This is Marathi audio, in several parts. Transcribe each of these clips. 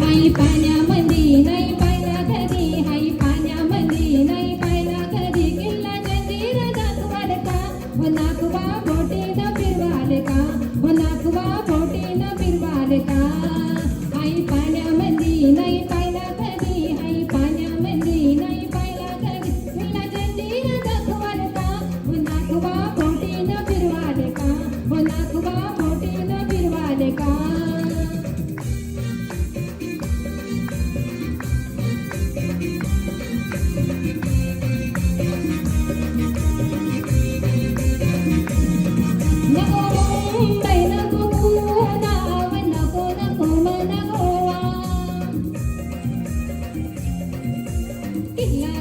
पाण्यामध्ये नाही पाहिला कधी, हाई पाण्यामध्ये नाही पाहिला कधी, किल्ला जंजीर दाखवाल का, हो नागवा बोटीनं फिरवाल का, हो नागवा बोटीनं फिरवाल का. हाई पाण्यामध्ये नाही पाहिला कधी, हाई पाण्यामध्ये नाही पाहिला कधी, किल्ला जंजीर दाखवाल का, हो नागवा बोटीनं फिरवाल का, हो नागवा बोटीनं फिरवाल का.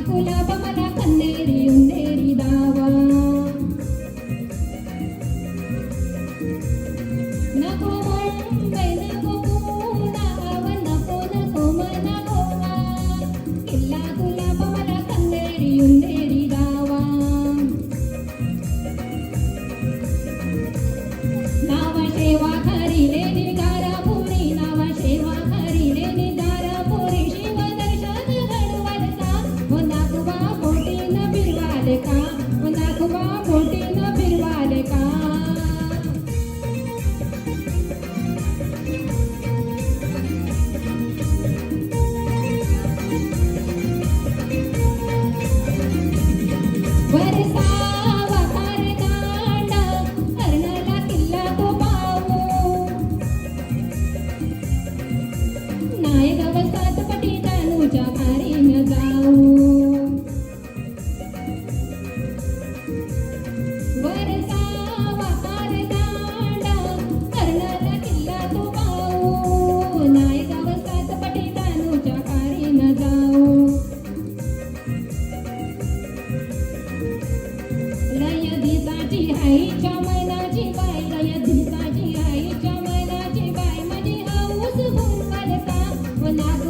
गुलाब मला कन्नेरी उंदेरी दावा नको मुंबई नको पुण्याव नको नको मला गोवा किल्ला गुलाब मला कन्नेरी उंदेरी दावा नावा शेवा खरीले निगारापुरी नावा शेवा खरीले निगारापुरी शिव दर्शन घडवाल का हो नागवा बोटीनं फिरवाल का हो नागवा बोटीनं फिरवाल का. वरसावा कारकांड कर्णला किल्ला तो पाहू नायगाव सातपटी जानूच्या पारीनं जाऊ वरसावा कारकांड कर्णला किल्ला तो पाहू नायगाव सातपटी जानूच्या पारीनं जाऊ. लय दिसाची आईच्या मैनाची बाय लय दिसाची आईच्या मैनाची बाय माझी हौस भूलवाल का हो नाग